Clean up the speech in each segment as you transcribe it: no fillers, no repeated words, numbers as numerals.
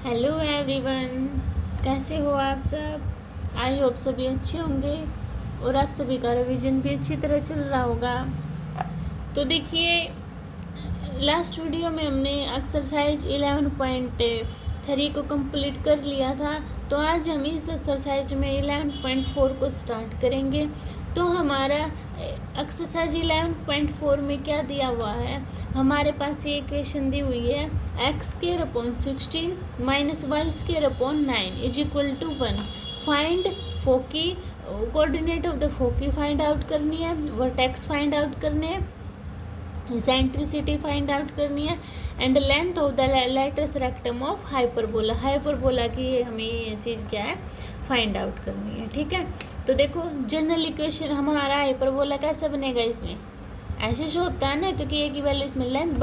Hello everyone, कैसे हो आप सब। आई होप सभी अच्छे होंगे और आप सभी का रिवीजन भी अच्छी तरह चल रहा होगा। तो देखिए, लास्ट वीडियो में हमने एक्सरसाइज 11.3 को कंप्लीट कर लिया था। तो आज हम इस एक्सरसाइज में 11.4 को स्टार्ट करेंगे। तो हमारा एक्सरसाइज 11.4 में क्या दिया हुआ है, हमारे पास ये इक्वेशन दी हुई है x² / 16 - y² / 9 is equal to 1। Find foci, coordinate of the foci find out करनी है, वर्टेक्स फाइंड आउट करने हैं, इसेंट्रिसिटी फाइंड आउट करनी है and length of the latus rectum of hyperbola. Hyperbola की हमें ये चीज़ क्या है, फाइंड आउट करनी है। ठीक है, तो देखो जनरल इक्वेशन हमारा हाइपरबोला कैसे बनेगा, इसमें ऐसे शो होता है ना, क्योंकि ए की वैल्यू इसमें लेंथ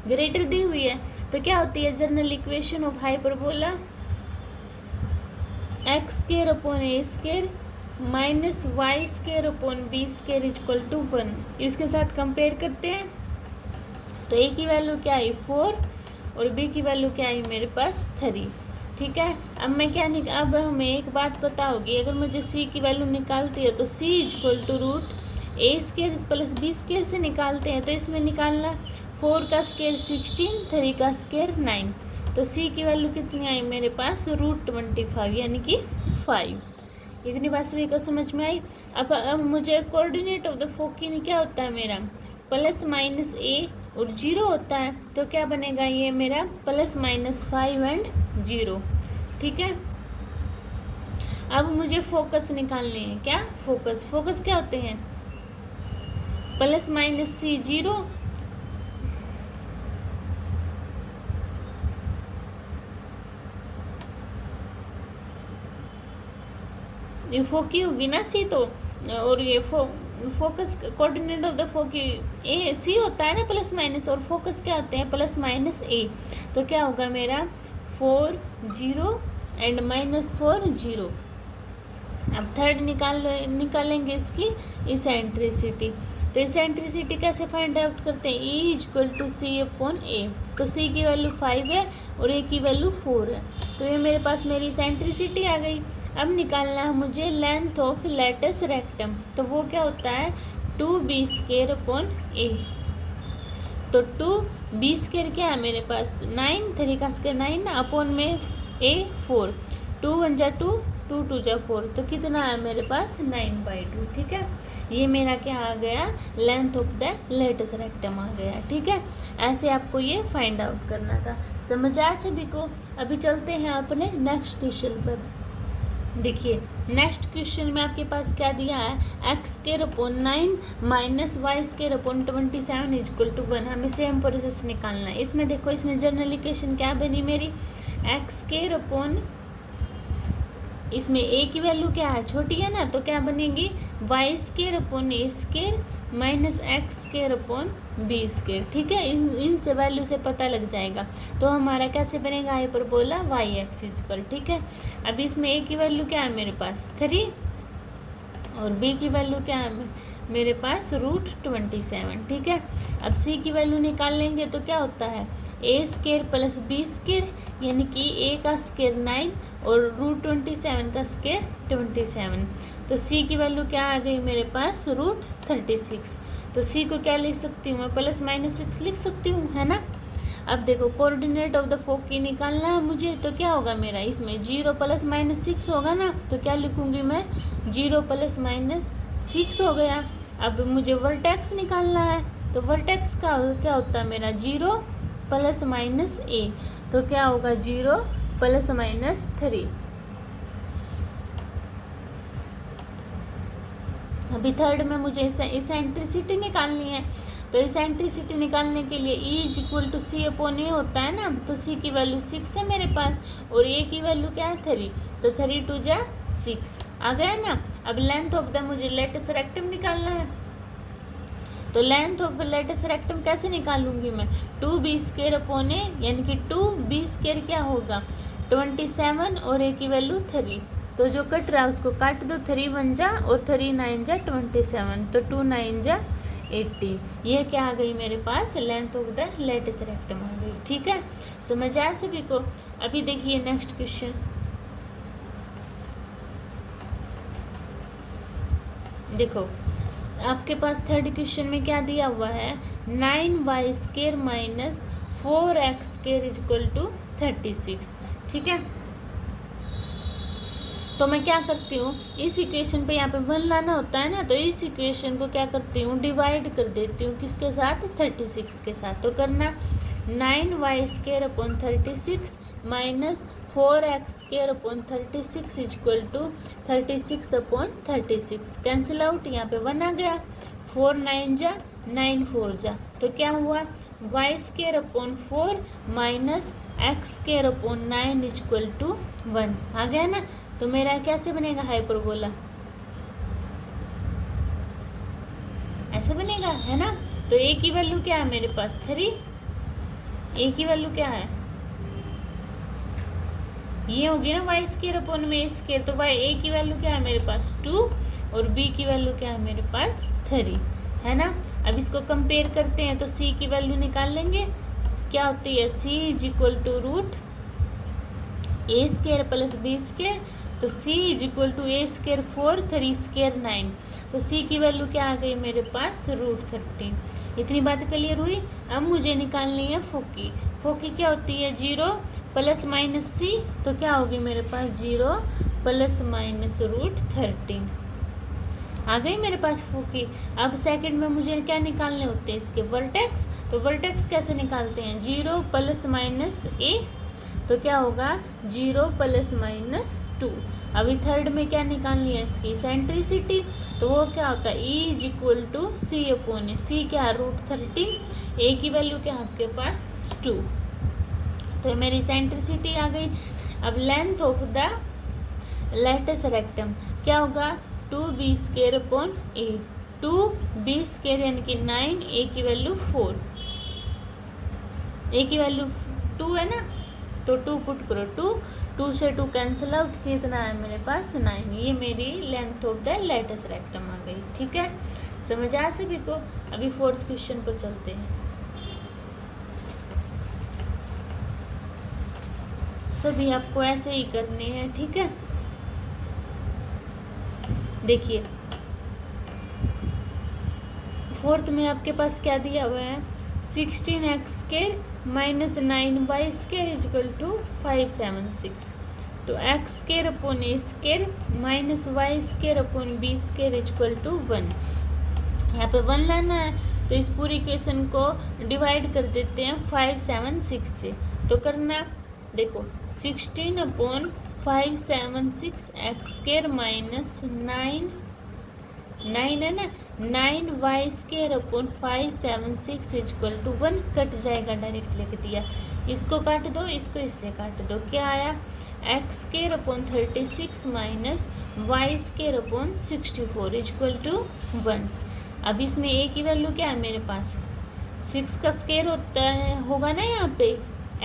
ग्रेटर दी हुई है। तो क्या होती है general equation of hyperbola, x² / a² - y² / b² equal to 1। इसके साथ कंपेयर करते हैं तो a की वैल्यू क्या आई 4 और b की वैल्यू क्या आई मेरे पास 3। ठीक है, अब मैं क्या अब हमें एक बात पता होगी, अगर मुझे c की वैल्यू निकालती है तो c equal to √a² + b² से निकालते हैं। तो इसमें निकालना 4 का स्क्वायर 16, 3 का स्क्वायर 9। तो c की वैल्यू कितनी आई मेरे पास √25 यानी कि 5। इतनी बात सभी को समझ में आई। अब मुझे कोऑर्डिनेट ऑफ द फोकी क्या होता है मेरा +- a और 0 होता है। तो क्या बनेगा ये मेरा +-5 एंड 0। ठीक है, अब मुझे फोकस निकालने हैं। क्या फोकस क्या होते हैं, +-c 0 ये फोकी होगी ना सी, तो और ये फोकस कोऑर्डिनेट ऑफ द फोकी ए सी होता है ना +- और फोकस क्या होते हैं +-a। तो क्या होगा मेरा 4 0 एंड -4 0। अब थर्ड निकालेंगे इसकी इसेंट्रिसिटी। तो इसेंट्रिसिटी कैसे फाइंड आउट करते हैं, E = c/a। तो c की वैल्यू 5 है और a की वैल्यू 4 है। तो ये मेरे पास मेरी इसेंट्रिसिटी आ गई। अब निकालना है मुझे लेंथ ऑफ लेटस रेक्टम। तो वो क्या होता है 2b² / a। तो 2b² क्या है मेरे पास 9, 3 का स्क्वायर 9 अपॉन में a 4, 2 1 जा 2, 2 2 जा 4। तो कितना है मेरे पास 9/2। ठीक है, ये मेरा क्या आ गया, length of the latus rectum आ गया। ठीक है, ऐसे आपको ये फाइंड आउट करना था। समझ आया सभी को। अभी चलते हैं अपने नेक्स्ट क्वेश्चन पर। देखिए, नेक्स्ट क्वेश्चन में आपके पास क्या दिया है, x² / 9 - y² / 27 इक्वल टू 1। हमें सेम प्रोसेस निकालना है। इसमें देखो, इसमें जनरल इक्वेशन क्या बनी मेरी, x², इसमें a की वैल्यू क्या है छोटी है ना, तो क्या बनेगी y² / a² - x² / b²। ठीक है, इनसे वैल्यू से पता लग जाएगा। तो हमारा कैसे बनेगा हाइपरबोला y एक्सिस पर। ठीक है, अब इसमें a की वैल्यू क्या है मेरे पास 3 और b की वैल्यू क्या है मेरे पास √27। ठीक है, अब c की वैल्यू निकाल लेंगे तो क्या होता है a² + b² यानी कि a का स्क्वायर 9 और √27 का स्क्वायर 27। तो c की वैल्यू क्या आ गई मेरे पास √36। तो c को क्या लिख सकती हूँ मैं +-6 लिख सकती हूँ, है ना। अब देखो, कोऑर्डिनेट ऑफ द फोकी निकालना है मुझे। तो क्या होगा मेरा, इसमें 0 + -6 होगा ना, तो क्या लिखूँगी मैं 0 + -6 हो गया। अब मुझे वर्टेक्स निकालना है। तो वर्टेक्स का क्या होता है मेरा 0 + -a। तो क्या होगा 0 + -3। अभी थर्ड में मुझे इसेंट्रिसिटी निकालनी है। तो इसेंट्रिसिटी निकालने के लिए E = c/a होता है ना, तो c की वैल्यू 6 है मेरे पास और a की वैल्यू क्या है 3। तो 3 2 जा 6 आ गया ना। अब लेंथ ऑफ द मुझे लेटस रेक्टम निकालना है। तो लेंथ ऑफ लेटस रेक्टम कैसे निकालूंगी मैं, 2b² / a यानी कि 2b² क्या होगा 27 और a की वैल्यू 3। तो जो कट रहा है उसको काट दो, 3 1 जा और 3 9 जा 27। तो 2 9 जा 18। ये क्या आ गई मेरे पास, length of the latus rectum आ गई। ठीक है, समझ आया सभी को। अभी देखिए नेक्स्ट क्वेश्चन, देखो आपके पास थर्ड क्वेश्चन में क्या दिया हुआ है, 9y² minus 4x² is equal to 36। ठीक है, तो मैं क्या करती हूँ, इस इक्वेशन पे यहाँ पे 1 लाना होता है ना, तो इस इक्वेशन को क्या करती हूँ, डिवाइड कर देती हूँ किसके साथ, 36 के साथ। तो करना 9y² upon 36 minus 4x² upon 36 is equal to 36 upon 36। Cancel out, यहाँ पे 1 आ गया, 4 9 जा 9 4 जा, तो क्या हुआ, y² upon 4 minus x² upon 9 is equal to 1 आ गया ना। तो मेरा कैसे बनेगा हाइपरबोला, ऐसे बनेगा, है ना। तो a की वैल्यू क्या है मेरे पास 3, a की वैल्यू क्या है, ये होगी ना y² अपॉन में a², तो a की वैल्यू क्या है मेरे पास 2 और b की वैल्यू क्या है मेरे पास 3, है ना। अब इसको कंपेयर करते हैं, तो c की वैल्यू निकाल लेंगे, क्या होती है, c is equal to root a² plus b², तो c is equal to a² 4 3² 9, तो c की वैल्यू क्या आ गई मेरे पास रूट 13। इतनी बात क्लियर हुई। अब मुझे निकालनी है फोकी। फोकी क्या होती है, 0 प्लस माइनस c, तो क्या होगी मेरे पास 0 प्लस माइनस रूट 13 आ गई मेरे पास फोकी। अब सेकंड में मुझे क्या निकालने होते हैं, इसके वर्टेक्स। तो वर्टेक्स कैसे निकालते हैं, 0 प्लस माइनस a, तो क्या होगा 0 प्लस माइनस 2। अभी थर्ड में क्या निकालनी है, इसकी सेंट्रिसिटी, तो वो क्या होता है, E is equal to c upon c, क्या रूट 13, a की वैल्यू क्या आपके पास 2, तो मेरी सेंट्रिसिटी आ गई। अब length of the latus rectum क्या होगा, 2b² अपॉन a, 2b² यानी कि 9, a की वैल्यू 4, a की वैल्यू 2 है ना, तो 2 पुट करो, 2 से 2 कैंसिल आउट, कितना है मेरे पास 9। ये मेरी length of the latus rectum आ गई। ठीक है, समझ आया सभी को। अभी फोर्थ क्वेश्चन पर चलते हैं। सभी आपको ऐसे ही करने हैं। ठीक है, देखिए फोर्थ में आपके पास क्या दिया हुआ है, 16x² minus 9y² is equal to 576, तो x² upon a² minus y² upon b² is equal to 1। यहाँ पे 1 लाना है, तो इस पूरी इक्वेशन को डिवाइड कर देते हैं 576 से। तो करना, देखो 16 अपॉन 576 x² माइनस 9 है ना, 9y² upon 576 is equal to 1, cut जाएगा, डायरेक्ट लिख दिया। इसको काट दो, इसको इससे काट दो, क्या आया, x² upon 36 minus y² upon 64 is equal to 1। अब इसमें a की वैल्यू क्या है मेरे पास, 6 का स्क्वायर होता है, होगा ना, यहाँ पे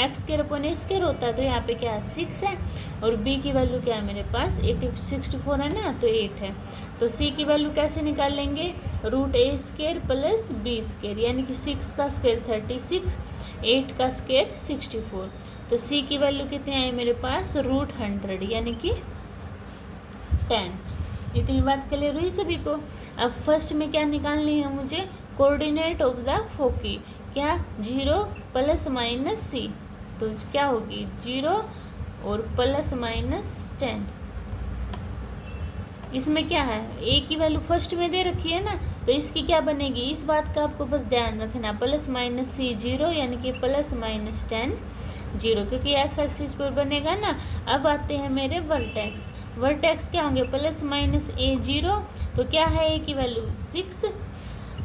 x² अपॉन a² होता है, तो यहाँ पे क्या है 6 है, और b की वैल्यू क्या है मेरे पास 64 है ना, तो 8 है। तो c की वैल्यू कैसे निकाल लेंगे, रूट a² प्लस b², यानी कि 6 का स्क्वायर 36, 8 का स्क्वायर 64, तो c की वैल्यू कितनी आई मेरे पास रूट 100, यानी कि 10। इतनी बात क्लियर हुई सभी को। अब फर्स्ट में क्या निकालनी है मुझे, कोऑर्डिनेट ऑफ द फोकी, क्या 0 प्लस माइनस c, तो क्या होगी 0 और प्लस माइनस 10। इसमें क्या है, a की वैल्यू फर्स्ट में दे रखी है ना, तो इसकी क्या बनेगी, इस बात का आपको बस ध्यान रखना, प्लस माइनस c 0, यानी कि प्लस माइनस 10 0, क्योंकि एक्स एक्सिस पर बनेगा ना। अब आते हैं मेरे वर्टेक्स। वर्टेक्स क्या होंगे, प्लस माइनस a 0, तो क्या है a की वैल्यू 6,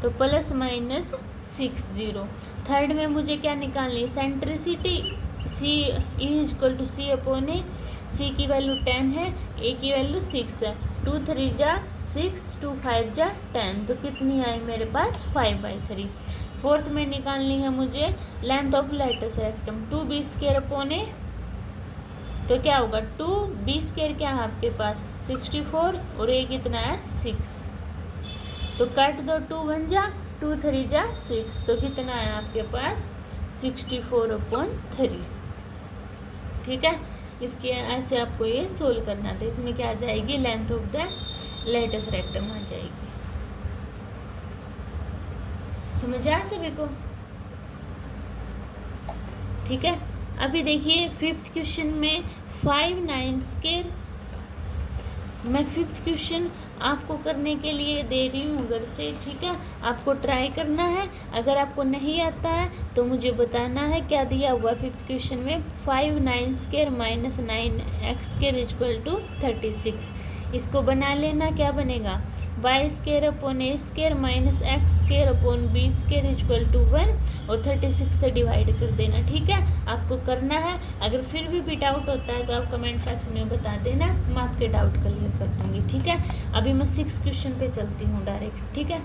तो प्लस माइनस 6 0। थर्ड में मुझे क्या निकालनी है, eccentricity, c is equal to c upon a, c की वैल्यू 10 है, a की वैल्यू 6 है, 2 3 जा 6, 2 5 जा 10, तो कितनी आई मेरे पास 5/3। फोर्थ में निकालनी है मुझे length of latus rectum, 2b² upon a, तो क्या होगा 2b² क्या है आपके पास 64, और a कितना है 6, तो काट दो, 2 1 जा 2 3 जा 6, तो कितना है आपके पास 64/3। ठीक है, इसके ऐसे आपको ये सोल्व करना था। इसमें क्या आ जाएगी, length of the latus rectum आ जाएगी। समझ आया सभी को? ठीक है, अभी देखिए 5th क्वेश्चन में 5 9 स्क्वायर। मैं 5th क्वेश्चन आपको करने के लिए दे रही हूँ घर से। ठीक है, आपको ट्राई करना है। अगर आपको नहीं आता है तो मुझे बताना है क्या दिया हुआ 5th क्वेश्चन में। 5 9 square minus 9x square equal to 36। इसको बना लेना, क्या बनेगा, y square upon a square minus x square upon b square equal to 1 और 36 से डिवाइड कर देना। ठीक है, आपको करना है। अगर फिर भी डाउट होता है तो आप कमेंट सेक्शन में बता देना, मैं आपके डाउट क्लियर कर दूँगी। ठीक है, अभी मैं 6 क्वेश्चन पे चलती हूँ डायरेक्ट। ठीक है,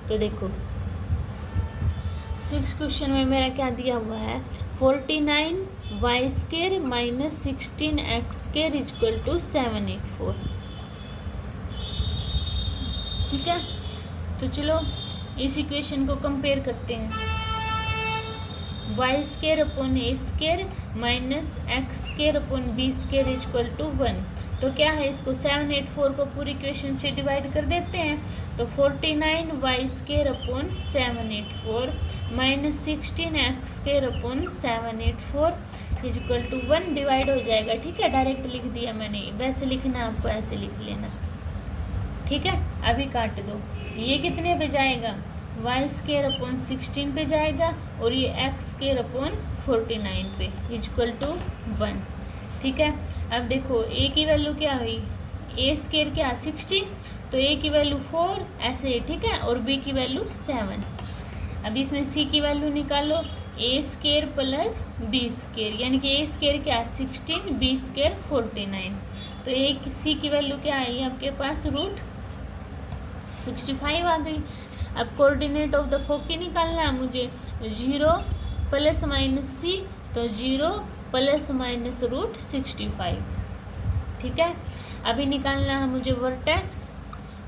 तो देखो 6 क्वेश्चन में मेरा क्या दिया हुआ है, 49 y square minus 16 x square equal to 784। ठीक है, तो चलो इस इक्वेशन को कंपेयर करते हैं। Y square upon a square minus x square upon b square equal to 1। तो क्या है, इसको 784 को पूरी इक्वेशन से डिवाइड कर देते हैं। तो 49 y square upon 784 minus 16 x square upon 784 equal to 1 divide हो जाएगा। ठीक है, डायरेक्ट लिख दिया मैंने, वैसे लिखना आपको ऐसे लिख लेना। ठीक है, अभी काट दो। ये कितने पे जाएगा, वाई स्क्वायर अपॉन 16 पे जाएगा और ये एक्स स्क्वायर अपॉन 49 पे इक्वल टू 1। ठीक है, अब देखो ए की वैल्यू क्या हुई, ए स्क्वायर क्या 16, तो ए की वैल्यू 4 ऐसे। ठीक है, और बी की वैल्यू 7। अब इसमें सी की वैल्यू निकालो, ए स्क्वायर प्लस बी स्क्वायर, यानी कि ए स्क्वायर क्या 16, बी स्क्वायर 49। तो ए सी की वैल्यू क्या आई आपके पास, रूट 65 आ गई। अब कोऑर्डिनेट ऑफ द फोकी निकालना है मुझे, 0 प्लस माइनस सी, तो 0 प्लस माइनस रूट 65। ठीक है, अभी निकालना है मुझे वर्टेक्स।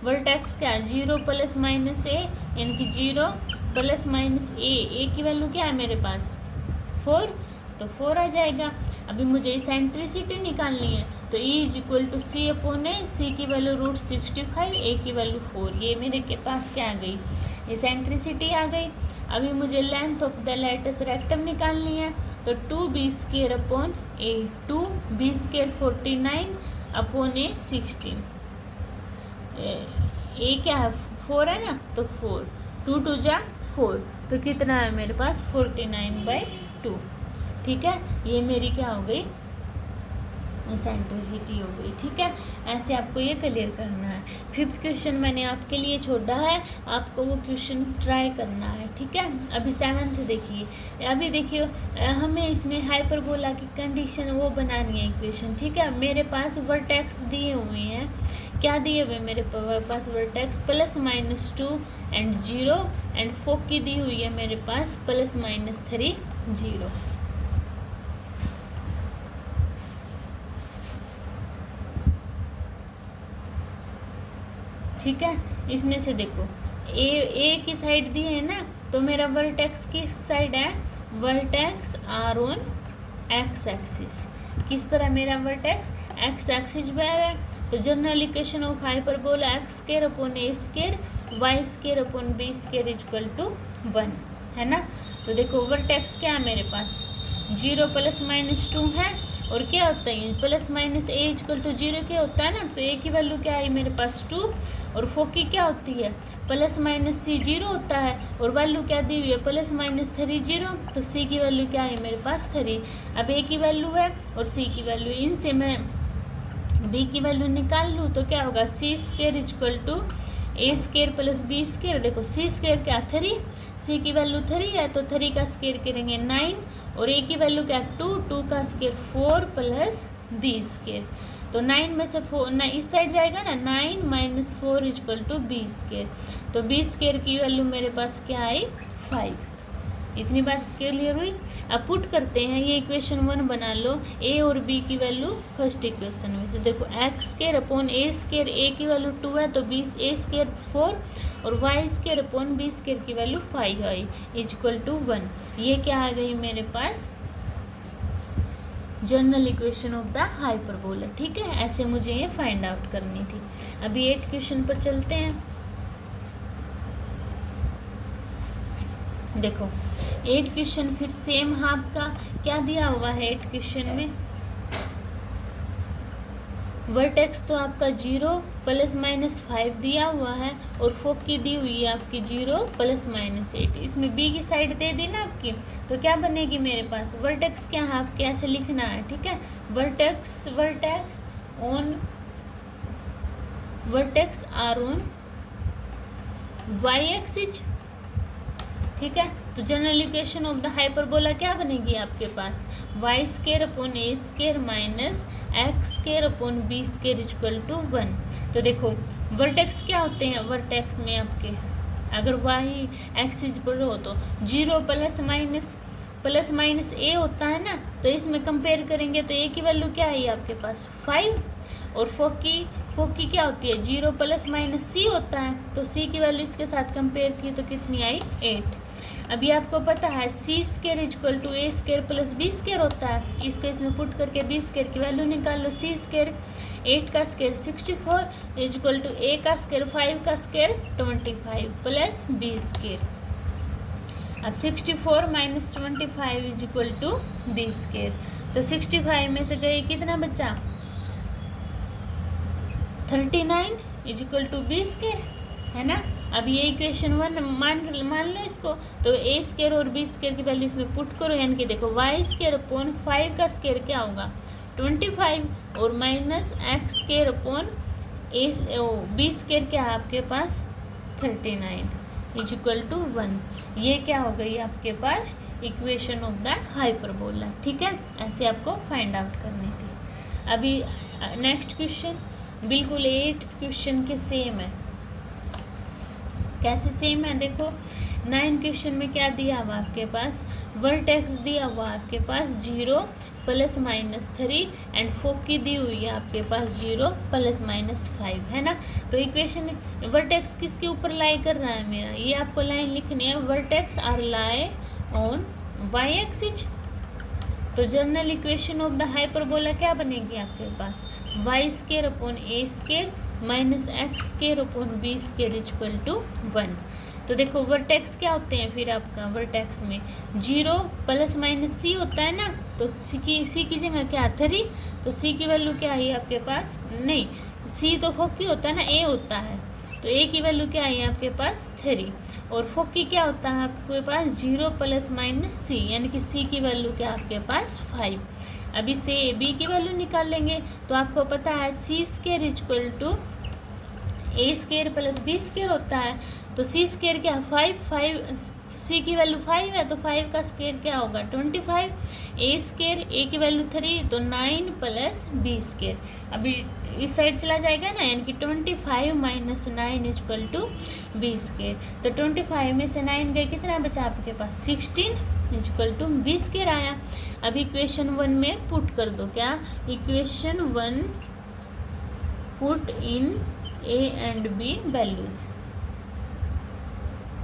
वर्टेक्स क्या, 0 प्लस माइनस ए, यानी कि 0 प्लस माइनस ए की वैल्यू क्या है मेरे पास 4, तो 4 आ जाएगा। अभी मुझे इसेंट्रिसिटी निकालनी है, तो e is equal to c upon a, c की वैल्यू रूट 65, ए की वैल्यू 4। ये मेरे के पास क्या आ गई, इसेंट्रिसिटी आ गई। अभी मुझे length of the latus rectum निकालनी है, तो 2b square upon a, 2b square 49 upon a 16। A क्या है 4 है ना, तो 4, 2 2 जा 4, तो कितना है मेरे पास 49/2। ठीक है, ये मेरी क्या हो गई, इसेंट्रिसिटी हो गई। ठीक है, ऐसे आपको ये क्लियर करना है। 5th क्वेश्चन मैंने आपके लिए छोड़ा है, आपको वो क्वेश्चन ट्राई करना है। ठीक है, अभी 7th देखिए। अभी देखिए हमें इसमें हाइपरबोला की कंडीशन वो बनानी है इक्वेशन। ठीक है, मेरे पास वर्टेक्स दिए हुए हैं, क्या दिए हुए मेरे पास vertex plus minus 2 and 0 and foci दी हुई है मेरे पास प्लस माइनस 3 0। ठीक है, इसमें से देखो ए की साइड दी है ना, तो मेरा वर्टेक्स किस साइड है, vertex are on x axis. किस पर है मेरा वर्टेक्स, एक्स एक्सिस पर है। तो general equation of hyperbola x square upon a square y square upon b square equal to 1 है ना। तो देखो वर्टेक्स क्या है मेरे पास, 0 प्लस माइनस 2 है, और क्या होता है plus minus a equal to 0 क्या होता है ना, तो ए की वैल्यू क्या है मेरे पास 2, और फोकी क्या होती है प्लस माइनस सी 0 होता है, और वैल्यू क्या दी हुई है प्लस माइनस 3 0, तो सी की वैल्यू क्या है मेरे पास 3। अब ए की वैल्यू है और सी की वैल्यू, इनसे मैं बी की वैल्यू निकाल लूँ तो क्या होगा, c square equal to a square plus b square. देखो सी स्क्वायर क्या 3, सी की वैल्यू 3 है, तो 3 का स्क्वायर करेंगे 9, और ए की वैल्यू क्या 2, 2 का स्क्वायर 4 प्लस बी स्क्वायर। तो 9 में से 4 ना इस साइड जाएगा ना, 9 minus 4 equal to b square. तो बी स्क्वायर की वैल्यू मेरे पास क्या आई 5। इतनी बात क्लियर हुई। अब पुट करते हैं, ये इक्वेशन 1 बना लो, ए और बी की वैल्यू फर्स्ट इक्वेशन में। तो देखो x square upon a square, ए की वैल्यू 2 है तो बी ए स्केयर 4 और y square upon b square की वैल्यू 5 आई इक्वल टू 1। ये क्या आ गई मेरे पास, general equation of the hyperbola. ठीक है, ऐसे मुझे ये फाइंड आउट करनी थी। अभी 8 क्वेश्चन पर चलते हैं। देखो 8 क्वेश्चन फिर सेम हाफ का क्या दिया हुआ है 8 क्वेश्चन में, वर्टेक्स तो आपका 0 प्लस माइनस 5 दिया हुआ है और फोकी दी हुई है आपकी 0 प्लस माइनस 8। इसमें बी की साइड दे दी ना आपकी, तो क्या बनेगी मेरे पास, वर्टेक्स क्या है आपके ऐसे लिखना है। ठीक है, vertex are on y axis. ठीक है, तो general equation of the hyperbola क्या बनेगी आपके पास, y square upon a square minus x square upon b square equal to 1। तो देखो वर्टेक्स क्या होते हैं, वर्टेक्स में आपके अगर वाई एक्सिस पर हो तो 0 प्लस माइनस ए होता है ना, तो इसमें कंपेयर करेंगे तो ए की वैल्यू क्या है आपके पास 5 और फोकी क्या होती है 0 प्लस माइनस सी होता है, तो सी की वैल्यू इसके साथ कंपेयर की तो कितनी आई 8। अभी आपको पता है c square equal to a square plus b square होता है, इसको इसमें पुट करके बी स्केयर की वैल्यू निकाल लो। सी स्केयर 8 का स्केयर 64 इक्वल टू ए का स्केयर 5 का स्केयर 25 प्लस बी स्केयर। अब 64 minus 25 equal to b square, तो 65 में से गए कितना बचा 39 इक्वल टू बी स्केयर, है ना। अब ये इक्वेशन 1 मान लो इसको, तो ए स्केयर और बी स्केयर की वैल्यू इसमें पुट करो, यानी कि देखो वाई स्केयर अपॉन 5 का स्केयर क्या होगा 25 और minus x square upon b square क्या है आपके पास 39 इक्वल टू 1। ये क्या हो गई आपके पास इक्वेशन ऑफ द हाइपरबोला। ठीक है, ऐसे आपको फाइंड आउट करनी थी। अभी नेक्स्ट क्वेश्चन बिल्कुल 8th क्वेश्चन के सेम है। कैसे सेम है, देखो 9 क्वेश्चन में क्या दिया हुआ आपके पास, वर्टेक्स दिया हुआ आपके पास 0 प्लस माइनस 3 एंड फोकी दी हुई है आपके पास 0 प्लस माइनस 5, है ना। तो इक्वेशन वर्टेक्स किसके ऊपर लाई कर रहा है मेरा, ये आपको लाइन लिखनी है, vertex are lie on y axis. तो general equation of the hyperbola क्या बनेगी आपके पास, y square upon a square minus x square upon b square equal to 1। तो देखो वर्टेक्स क्या होते हैं फिर आपका, वर्टेक्स में 0 प्लस माइनस सी होता है ना, तो सी की जगह क्या 3, तो सी की वैल्यू क्या है आपके पास, नहीं सी तो फोकी होता है ना, ए होता है, तो ए की वैल्यू क्या है आपके पास 3 और फोकी क्या होता है आपके पास 0 प्लस माइनस सी, यानी कि सी की वैल्यू क्या आपके पास 5। अभी से बी की वैल्यू निकाल लेंगे, तो आपको पता है c square equal to a square plus b square होता है, तो सी स्केयर क्या 5 सी की वैल्यू 5 है तो 5 का स्केयर क्या होगा 25, ए स्केयर ए की वैल्यू 3 तो 9 प्लस बी स्केयर। अभी इस साइड चला जाएगा ना, यानी कि 25 minus 9 equal to b square. तो 25 में से 9 गए कितना बचा आपके पास 16 इक्वल टू बी स्केयर आया। अब इक्वेशन 1 में पुट कर दो, क्या equation 1 put in a and b values.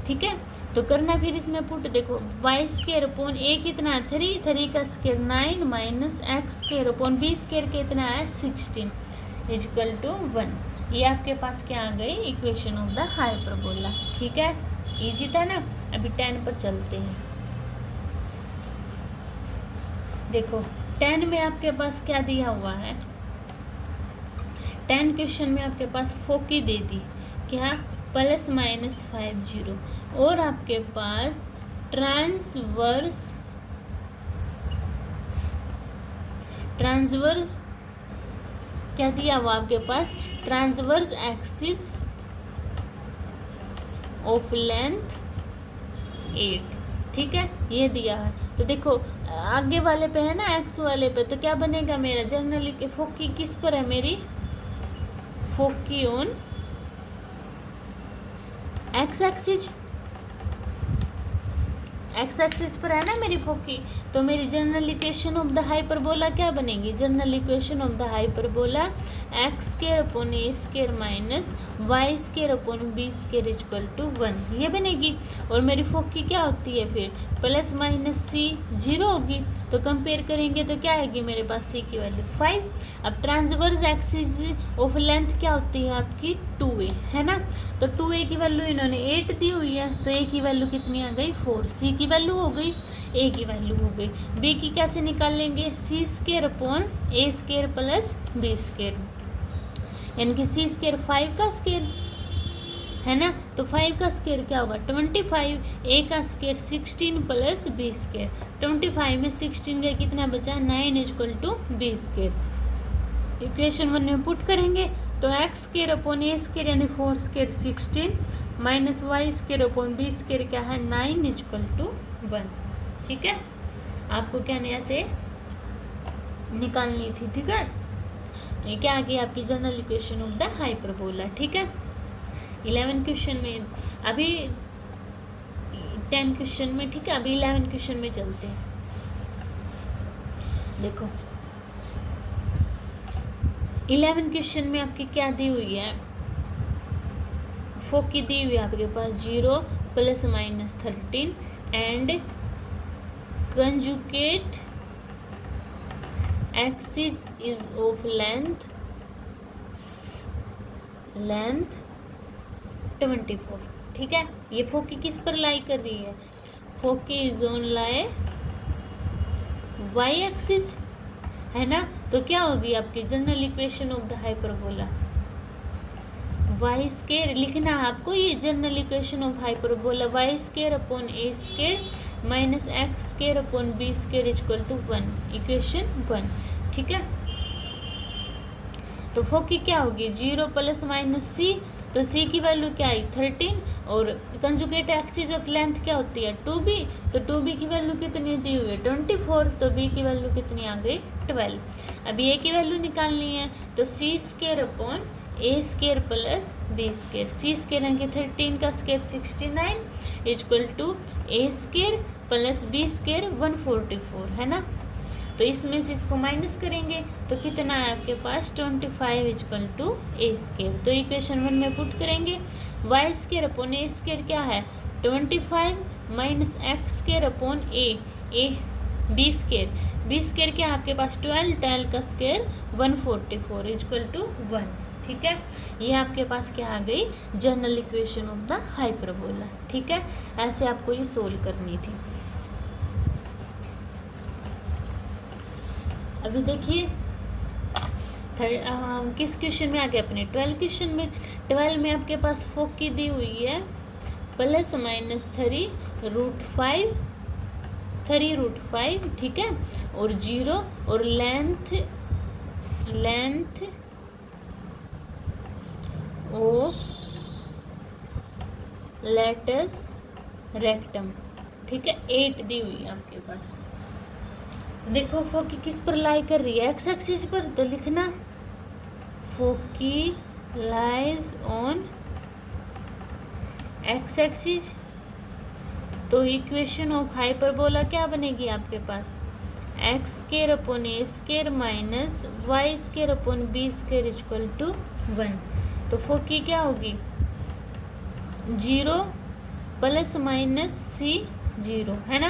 ठीक है, तो करना फिर इसमें पुट, देखो वाई स्केयर अपॉन ए कितना है 3 का square 9 minus x square upon b square कितना है 16 इक्वल टू 1। ये आपके पास क्या आ गई इक्वेशन ऑफ द हाइपरबोला। ठीक है, इजी था ना। अभी 10 पर चलते हैं। देखो 10 में आपके पास क्या दिया हुआ है, 10 क्वेश्चन में आपके पास फोकी दे दी क्या प्लस माइनस 50 और आपके पास ट्रांसवर्स क्या दिया हुआ आपके पास, ट्रांसवर्स एक्सिस ऑफ लेंथ 8। ठीक है, ये दिया है। तो देखो आगे वाले पे है ना एक्स वाले पे, तो क्या बनेगा मेरा जनरली के फोकी किस पर है मेरी, foci on x axis, x axis पर है ना मेरी फोकी, तो मेरी general equation of the hyperbola क्या बनेगी? General equation of the hyperbola x square upon a square minus y square upon b square equal to 1, ये बनेगी। और मेरी फोकी क्या होती है फिर? प्लस माइनस सी 0 होगी, तो कंपेयर करेंगे तो क्या आएगी मेरे पास? सी की वैल्यू 5। अब ट्रांसवर्स एक्सिस ऑफ लेंथ क्या होती है आपकी? 2a, है ना। तो 2a की वैल्यू इन्होंने 8 दी हुई है, तो a की वैल्यू कितनी आ गई? 4। सी की वैल्यू हो गई, ए की वैल्यू हो गई। बी की कैसे निकालेंगे? सी square upon a square plus b square, यानी कि सी स्केयर 5 का स्केयर, है ना। तो 5 का स्केयर क्या होगा? 25। ए का स्केयर 16 प्लस बी स्केयर, 25 में 16 का कितना बचा? 9 equal to b square. Equation 1 में पुट करेंगे तो x square upon a square यानी 4 square 16 minus y square upon b square क्या है? 9 इक्वल टू 1। ठीक है, आपको क्या नया से निकालनी थी। ठीक है, ये क्या आ गई आपकी general equation of the hyperbola. ठीक है, 11 क्वेश्चन में, अभी 10 क्वेश्चन में, ठीक है, अभी 11 क्वेश्चन में चलते हैं। देखो 11 क्वेश्चन में आपकी क्या दी हुई है? फोकी दी हुई है आपके पास 0 plus minus 13 and conjugate axis is of length 24। ठीक है, ये फोकी किस पर लाई कर रही है? Foci is on lie y axis, है ना। तो क्या होगी आपकी general equation of the hyperbola? Y square लिखना है आपको, ये general equation of hyperbola y square upon a square minus x square upon b square equal to 1, equation 1। ठीक है, तो फोकी क्या होगी? 0 प्लस माइनस सी, तो सी की वैल्यू क्या आई? 13, और कंजुगेट एक्सिस ऑफ लेंथ क्या होती है? 2b, तो 2b की वैल्यू कितनी दी हुई है? 24, तो b की वैल्यू कितनी आ गई? 12। अब a की वैल्यू निकालनी है तो c square upon a square plus b square, c square यानी 13 का square 69 equal to a square plus b square 144, है ना। तो इसमें से इसको माइनस करेंगे तो कितना है आपके पास? 25 इक्वल टू ए स्केयर। तो इक्वेशन 1 में पुट करेंगे y square upon a square क्या है? 25 minus x square upon a b square क्या है आपके पास? 12 का स्केयर 144 इक्वल टू 1। ठीक है, ये आपके पास क्या आ गई? General equation of the hyperbola. ठीक है, ऐसे आपको ये सोल्व करनी थी। अभी देखिए किस क्वेश्चन में आ गए अपने? 12 क्वेश्चन में। 12 में आपके पास फोकी दी हुई है प्लस माइनस 3 रूट 5, ठीक है, और 0 और लेंथ ऑफ लेटस रेक्टम, ठीक है, 8 दी हुई है आपके पास। देखो फोकी किस पर लाई कर रही है? एक्स एक्सिस पर, तो लिखना foci lies on x axis. तो इक्वेशन ऑफ हाइपरबोला क्या बनेगी आपके पास? X square upon a square minus y square upon b square equal to 1। तो फोकी क्या होगी? 0 प्लस माइनस सी 0, है ना।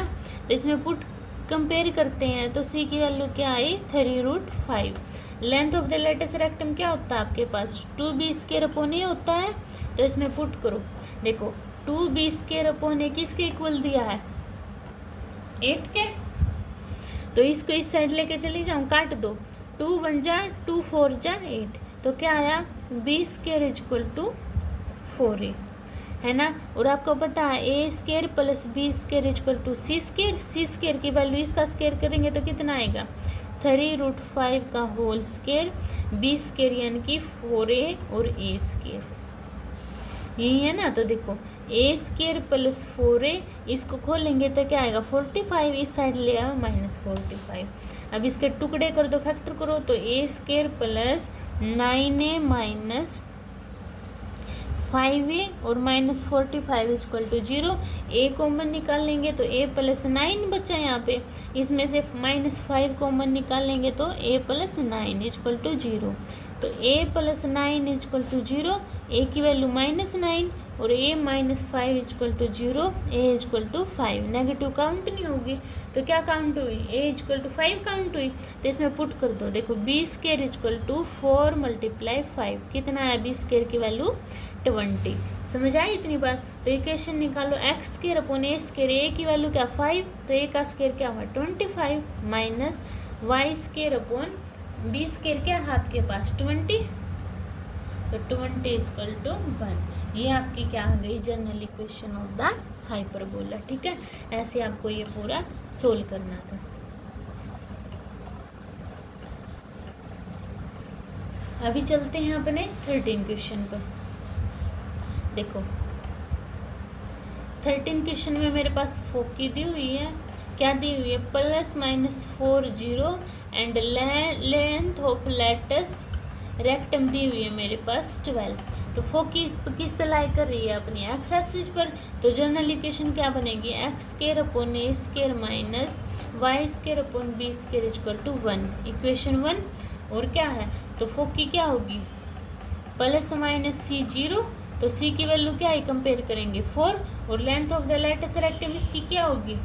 तो इसमें पुट कंपेयर करते हैं तो सी की वैल्यू क्या आई? 3√5। Length of the latus rectum क्या होता है आपके पास? 2b स्केयर अपॉन ए होता है। तो इसमें पुट करो, देखो 2b स्केयर अपॉन ए किसके इक्वल दिया है? 8 के। तो इसको इस साइड लेके चली जाऊँ, काट दो, 2 1 जा 2 4 जा 8, तो क्या आया? b square equal to 4a, है ना। और आपको पता है a square plus b square equal to c square की वैल्यू इसका स्केयर करेंगे तो कितना आएगा? 3√5 का होल स्केयर, बी स्केयर यानी कि 4a और ए स्केयर, यही है ना। तो देखो ए स्केयर प्लस 4a, इसको खोलेंगे तो क्या आएगा? 45, इस साइड ले आओ -45। अब इसके टुकड़े कर दो, फैक्टर करो, तो a square plus 9a minus 5a और -45 इक्वल टू 0। a कॉमन निकाल लेंगे तो a प्लस 9 बचा यहाँ पे, इसमें से -5 कॉमन निकाल लेंगे तो a प्लस 9 इक्वल टू 0। तो a plus 9 equal to 0, a की वैल्यू -9 और a -5 equal to 0, a equal to 5। Negative count नहीं होगी तो क्या काउंट हुई, a इक्वल टू 5 काउंट हुई। तो इसमें पुट कर दो, देखो b स्क्वायर इक्वल टू 4 × 5 कितना है, b स्क्वायर की वैल्यू 20। समझ आई इतनी बात। तो इक्वेशन निकालो, x square upon a square, ए की वैल्यू क्या 5, तो ए का स्क्वायर क्या हुआ 25 minus y square upon b square क्या है आपके पास 20, तो 20 = 1। ये आपकी क्या आ गई, general equation of the hyperbola. ठीक है, ऐसे आपको ये पूरा सोल्व करना था। अभी चलते हैं अपने 13 क्वेश्चन पर। देखो 13 क्वेश्चन में मेरे पास फोकी दी हुई है, क्या दी हुई है, +-4 0 and length of latus rectum दी हुई है मेरे पास 12। तो फोकी किस पे लाई कर रही है, अपनी एक्स एक्सिस पर। तो जनरल इक्वेशन क्या बनेगी, x² upon a² minus y² upon b² equal to 1, equation 1। और क्या है, तो फोकी क्या होगी, +-c 0, तो c की वैल्यू क्या है, कंपेयर करेंगे 4, और length of the latus rectum इसकी क्या होगी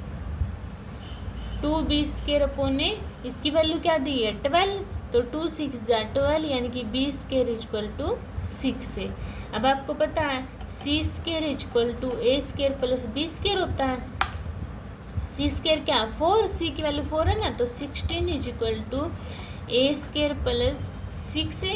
2b² अपॉन a, इसकी वैल्यू क्या दी है 12, तो 2 6 12 यानी कि b² इक्वल टू 6a। अब आपको पता है c² equal to a² plus b² होता है, c² क्या 4, c की वैल्यू 4 है ना, तो 16 equal to a² plus 6a।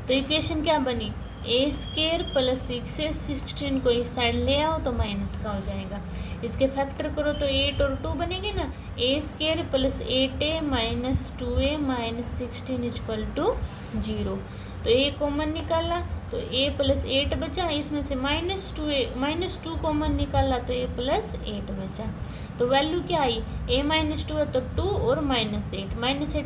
तो इक्वेशन क्या बनी, a² प्लस 6a, 16 को इस साइड ले आओ तो माइनस का हो जाएगा, इसके फैक्टर करो तो 8 और 2 बनेंगे ना, a² plus 8a minus 2a minus 16 equal to 0। तो a कॉमन निकाला तो a प्लस 8 बचा, इसमें से -2 कॉमन निकाला तो a प्लस 8 बचा। तो वैल्यू क्या आई, a -2 है तो 2 और -8, -8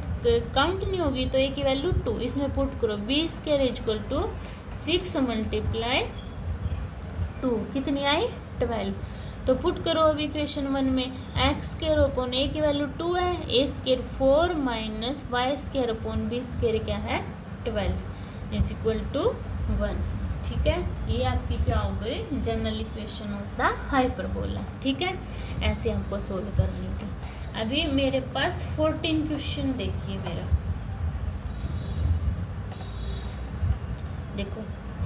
काउंट नहीं होगी तो a की वैल्यू 2, इसमें पुट करो b² इक्वल टू 6 × 2 कितनी आई 12। तो पुट करो अब इक्वेशन 1 में, x² अपॉन a की वैल्यू 2 है, a² 4 minus y² upon b² क्या है 12 इज इक्वल टू 1। ठीक है, ये आपकी क्या हो गई, general equation of the hyperbola. ठीक है, ऐसे हमको सोल्व करनी थी। अभी मेरे पास 14 क्वेश्चन देखिए मेरा, देखो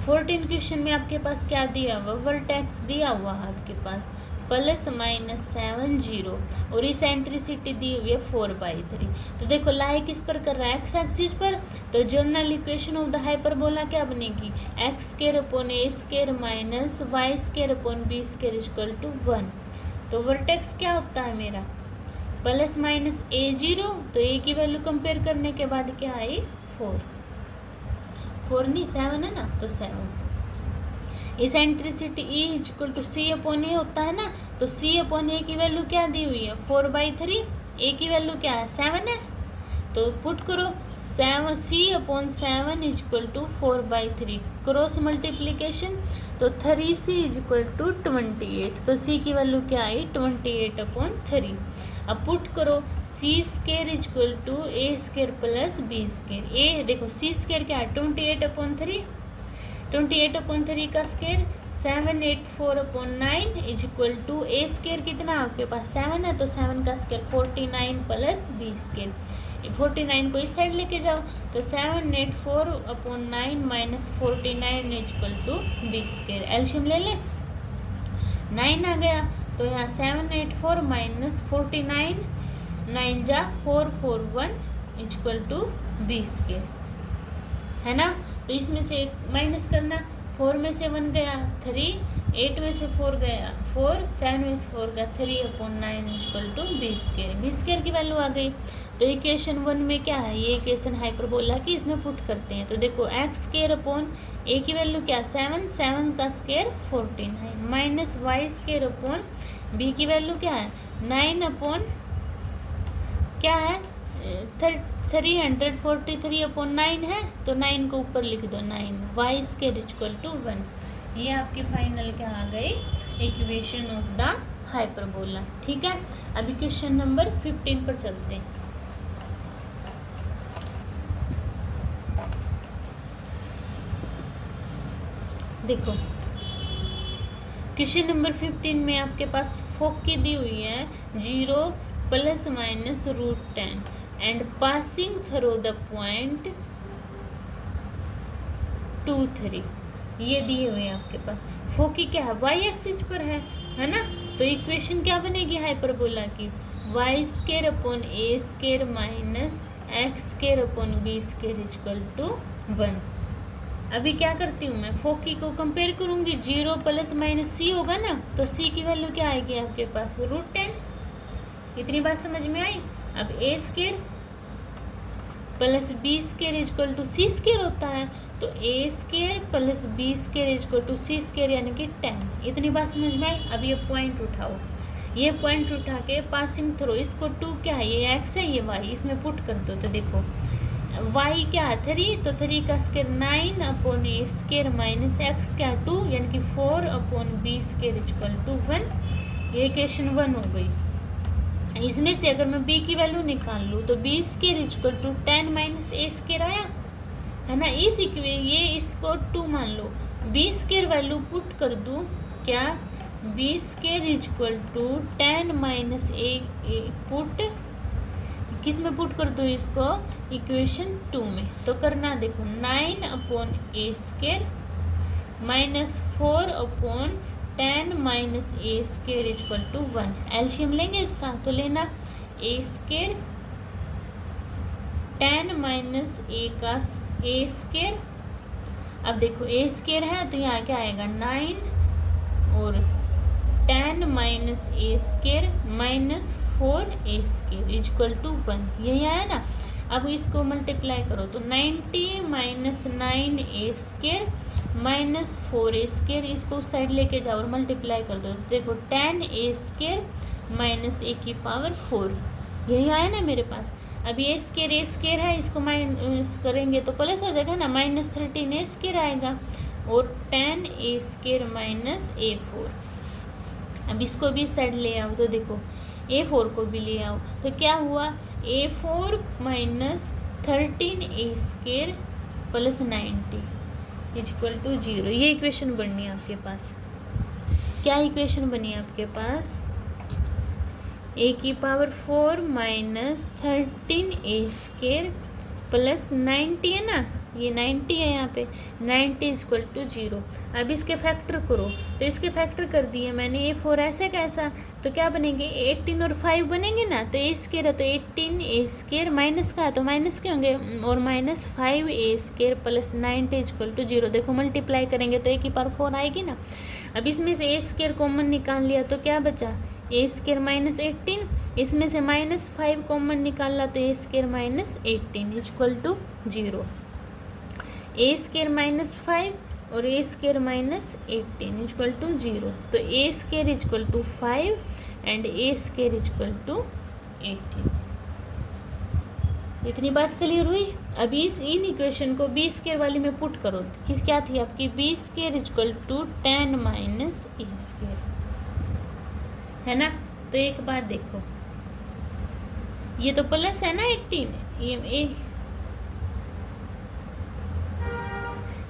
14 क्वेश्चन में आपके पास क्या दिया हुआ, वर्टेक्स दिया हुआ है आपके पास +-7 0 और इसेंट्रिसिटी दी हुई है 4/3। तो देखो लाई किस पर कर रहा है, एक्स एक्सिस पर। तो general equation of the hyperbola क्या बनेगी, x² upon a² minus y² upon b² equal to 1। तो वर्टेक्स क्या होता है मेरा +-a0, तो a की वैल्यू कंपेयर करने के बाद क्या आई 4 नहीं 7 है ना, तो 7। Eccentricity E equal to c upon a होता है ना, तो c अपॉन a की वैल्यू क्या दी हुई है 4/3, a की वैल्यू क्या है 7 है, तो पुट करो 7 c upon 7 equal to 4/3, cross multiplication तो 3c इक्वल टू 28, तो c की वैल्यू क्या आई 28/3। अब पुट करो c² equal to a² plus b², a देखो c² क्या है 28/3, 28/3 का square 784/9 is equal to a² कितना आपके पास 7 है, तो 7 का स्क्वायर 49 प्लस b², 49 को इस साइड लेके जाओ तो 784/9 माइनस 49 इक्वल टू b², एलशियम ले लें 9 आ गया, तो यहाँ 784 माइनस 49 9 जा 441 इक्वल टू b², है ना। तो इसमें से माइनस करना, 4 में से 1 गया 3, 8 में से 4 गया 4, 7 में से 4 गया 3/9 इक्वल टू b² की वैल्यू आ गई। तो इक्वेशन 1 में क्या है, ये इक्वेशन हाइपरबोला की, इसमें पुट करते हैं। तो देखो x² अपॉन a की वैल्यू क्या 7 का square 49 minus y² upon b की वैल्यू क्या है 9 अपॉन क्या है 343/9 है, तो 9 को ऊपर लिख दो 9, वाई स्केयर इक्वल टू 1। ये आपकी फाइनल क्या आ गई, इक्वेशन ऑफ द हाइपरबोला। ठीक है, अभी क्वेश्चन नंबर 15 पर चलते हैं। देखो क्वेश्चन नंबर 15 में आपके पास फोकी दी हुई है 0 ± √10 and passing through the point 2, 3। ये दिए हुए हैं आपके पास। फोकी क्या है, वाई एक्सिस पर है ना। तो इक्वेशन क्या बनेगी हाइपरबोला की, y square upon a square minus x square upon b square equal to 1। अभी क्या करती हूँ मैं, फोकी को कंपेयर करूँगी, 0 ± सी होगा ना, तो सी की वैल्यू क्या आएगी आपके पास, √10। इतनी बात समझ में आई। अब a square plus b square equal to c square होता है, तो a square plus b square equal to c square यानी कि 10। इतनी बात समझ में आई। अब ये पॉइंट उठाओ, ये पॉइंट उठा के पासिंग थ्रू, इसको 2 क्या है, ये एक्स है, ये वाई, इसमें पुट कर दो। तो देखो वाई क्या है 3, तो 3 का square 9 upon a square minus x क्या 2 यानी कि 4 upon b square equal to 1। ये इक्वेशन 1 हो गई। इसमें से अगर मैं b की वैल्यू निकाल लूँ तो b square equal to 10 - a square आया है ना। ये इसको 2 मान लो, b स्केयर वैल्यू पुट कर दूँ क्या, b square equal to 10 - a put किस में पुट कर दो इसको, इक्वेशन 2 में। तो करना देखो 9 upon a square minus 4 upon 10 - a square equal to 1। LCM लेंगे इसका, तो लेना ए स्केयर 10 - ए का ए स्केयर। अब देखो ए स्केयर है तो यहाँ क्या आएगा 9 और 10 - a square minus 4 a square equal to 1। यही आया ना। अब इसको मल्टीप्लाई करो तो 90 - 9 ए स्केयर माइनस 4 ए स्केयर, इसको उस साइड लेके जाओ और मल्टीप्लाई कर दो। देखो 10 ए स्केयर माइनस ए की पावर 4, यही आया ना मेरे पास। अब ए स्केयर है, इसको माइनस करेंगे तो प्लस हो जाएगा ना, -13 ए स्केयर आएगा और 10 ए स्केयर माइनस ए 4। अब इसको भी इस साइड ले आओ तो देखो A4 को भी ले आओ तो क्या हुआ, A4 minus 13 a square plus 90 equal to 0। ये इक्वेशन बननी है आपके पास। क्या इक्वेशन बनी आपके पास, a की power 4 minus 13 a square plus 90 है ना, ये 90 है यहाँ पे, 90 इक्वल टू 0। अब इसके फैक्टर करो तो इसके फैक्टर कर दिए मैंने, A4 ऐसे कैसा, तो क्या बनेंगे 18 और 5 बनेंगे ना, तो ए स्केयर है तो 18 ए स्केयर माइनस का है तो माइनस के होंगे और minus 5 a square plus 90 equal to 0। देखो मल्टीप्लाई करेंगे तो a की पावर 4 आएगी ना। अब इसमें से ए स्केयर कॉमन निकाल लिया तो क्या बचा, ए स्केयर माइनस 18, इसमें से माइनस 5 कॉमन निकाला तो a square minus 18 equal to 0। A square minus 5 और a square minus 18 equal to 0। तो a square equal to 5 and a square equal to 18। इतनी बात क्लियर हुई। अभी इन इक्वेशन को बी स्केयर वाली में पुट करो, किस क्या थी आपकी, b square equal to 10 minus a square है ना। तो एक बात देखो, ये तो प्लस है ना 18, ये ए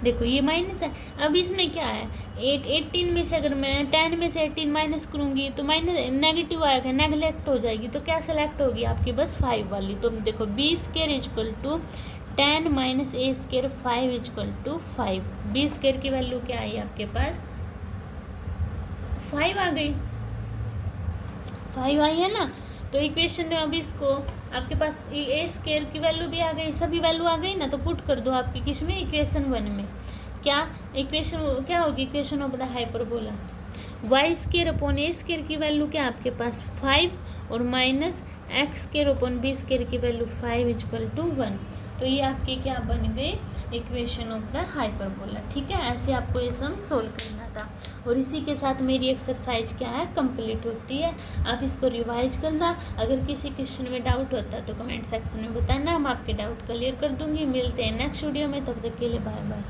देखो ये माइनस है। अब इसमें क्या है 18 में से अगर मैं 10 में से 18 माइनस करूँगी तो माइनस नेगेटिव आएगा, नेगलेक्ट हो जाएगी, तो क्या सेलेक्ट होगी आपकी बस 5 वाली। तो देखो b square equal to 10 minus a square 5 equal to 5। B square की वैल्यू क्या आई आपके पास, 5 आ गई, 5 आई है ना। तो इक्वेशन में अब इसको आपके पास ए स्केयर की वैल्यू भी आ गई, सभी वैल्यू आ गई ना, तो पुट कर दो आपकी किस में, इक्वेशन 1 में। क्या इक्वेशन क्या होगी, equation of the hyperbola, y square upon a square की वैल्यू क्या आपके पास 5 और minus x square upon b square की वैल्यू 5 इक्वल टू 1। तो ये आपकी क्या बन गई, इक्वेशन ऑफ द हाइपरबोला। ठीक है, ऐसे आपको ये सम सोल्व करना है। था। और इसी के साथ मेरी एक्सरसाइज क्या है, कंप्लीट होती है। आप इसको रिवाइज करना। अगर किसी क्वेश्चन में डाउट होता है तो कमेंट सेक्शन में बताना, हम आपके डाउट क्लियर कर दूँगी। मिलते हैं नेक्स्ट वीडियो में, तब तक के लिए बाय बाय।